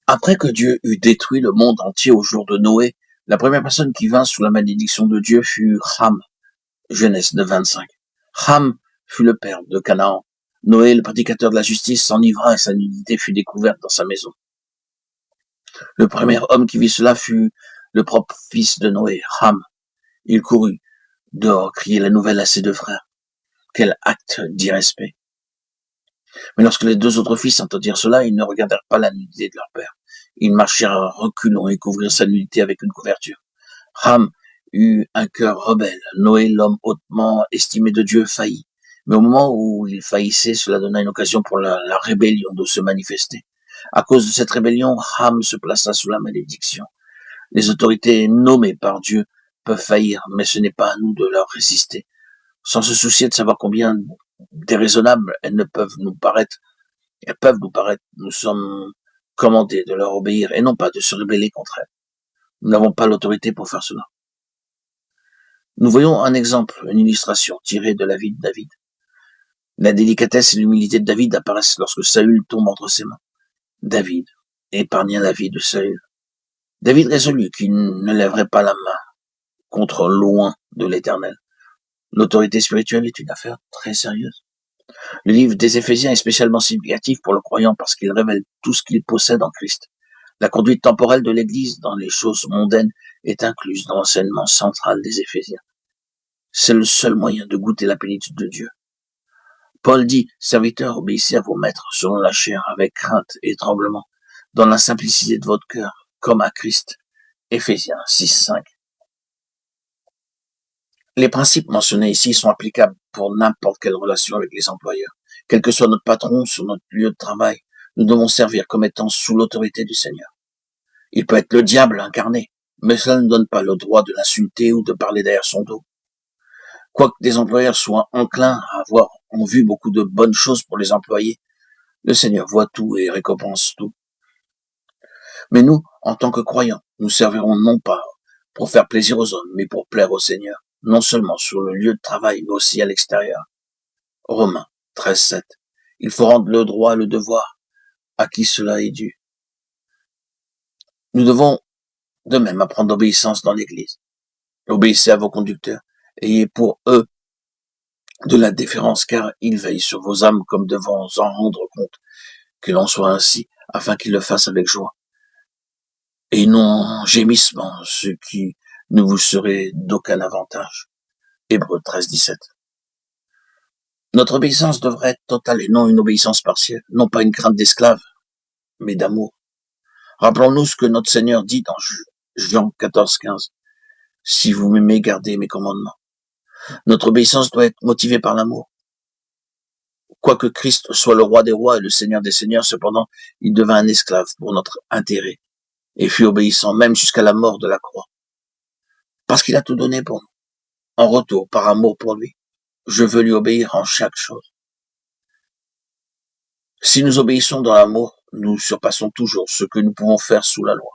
Après que Dieu eut détruit le monde entier au jour de Noé, la première personne qui vint sous la malédiction de Dieu fut Ham. Genèse 9, 25. Ham fut le père de Canaan. Noé, le prédicateur de la justice, s'enivra et sa nudité fut découverte dans sa maison. Le premier homme qui vit cela fut le propre fils de Noé, Ham. Il courut dehors crier la nouvelle à ses deux frères. Quel acte d'irrespect! Mais lorsque les deux autres fils entendirent cela, ils ne regardèrent pas la nudité de leur père. Ils marchèrent à reculons et couvrirent sa nudité avec une couverture. Ham eut un cœur rebelle. Noé, l'homme hautement estimé de Dieu, faillit. Mais au moment où il faillissait, cela donna une occasion pour la rébellion de se manifester. À cause de cette rébellion, Ham se plaça sous la malédiction. Les autorités nommées par Dieu peuvent faillir, mais ce n'est pas à nous de leur résister. Sans se soucier de savoir combien déraisonnables elles peuvent nous paraître, nous sommes commandés de leur obéir et non pas de se rebeller contre elles. Nous n'avons pas l'autorité pour faire cela. Nous voyons un exemple, une illustration tirée de la vie de David. La délicatesse et l'humilité de David apparaissent lorsque Saül tombe entre ses mains. David épargna la vie de Saül. David résolut qu'il ne lèverait pas la main contre loin de l'Éternel. L'autorité spirituelle est une affaire très sérieuse. Le livre des Éphésiens est spécialement significatif pour le croyant parce qu'il révèle tout ce qu'il possède en Christ. La conduite temporelle de l'Église dans les choses mondaines est incluse dans l'enseignement central des Éphésiens. C'est le seul moyen de goûter la plénitude de Dieu. Paul dit, serviteurs, obéissez à vos maîtres selon la chair, avec crainte et tremblement, dans la simplicité de votre cœur, comme à Christ. Éphésiens 6, 5. Les principes mentionnés ici sont applicables pour n'importe quelle relation avec les employeurs. Quel que soit notre patron sur notre lieu de travail, nous devons servir comme étant sous l'autorité du Seigneur. Il peut être le diable incarné, mais cela ne donne pas le droit de l'insulter ou de parler derrière son dos. Quoique des employeurs soient enclins à avoir en vue beaucoup de bonnes choses pour les employés, le Seigneur voit tout et récompense tout. Mais nous, en tant que croyants, nous servirons non pas pour faire plaisir aux hommes, mais pour plaire au Seigneur, non seulement sur le lieu de travail, mais aussi à l'extérieur. Romains 13, 7. Il faut rendre le droit et le devoir à qui cela est dû. Nous devons de même apprendre l'obéissance dans l'Église. Obéissez à vos conducteurs, ayez pour eux de la déférence, car ils veillent sur vos âmes comme devant en rendre compte, que l'on soit ainsi, afin qu'ils le fassent avec joie. Et non en gémissement, ce qui ne vous serait d'aucun avantage. Hébreux 13, 17. Notre obéissance devrait être totale et non une obéissance partielle, non pas une crainte d'esclave, mais d'amour. Rappelons-nous ce que notre Seigneur dit dans Jean 14, 15. Si vous m'aimez, gardez mes commandements. Notre obéissance doit être motivée par l'amour. Quoique Christ soit le roi des rois et le Seigneur des seigneurs, cependant, il devint un esclave pour notre intérêt et fut obéissant même jusqu'à la mort de la croix. Parce qu'il a tout donné pour nous. En retour, par amour pour lui, je veux lui obéir en chaque chose. Si nous obéissons dans l'amour, nous surpassons toujours ce que nous pouvons faire sous la loi.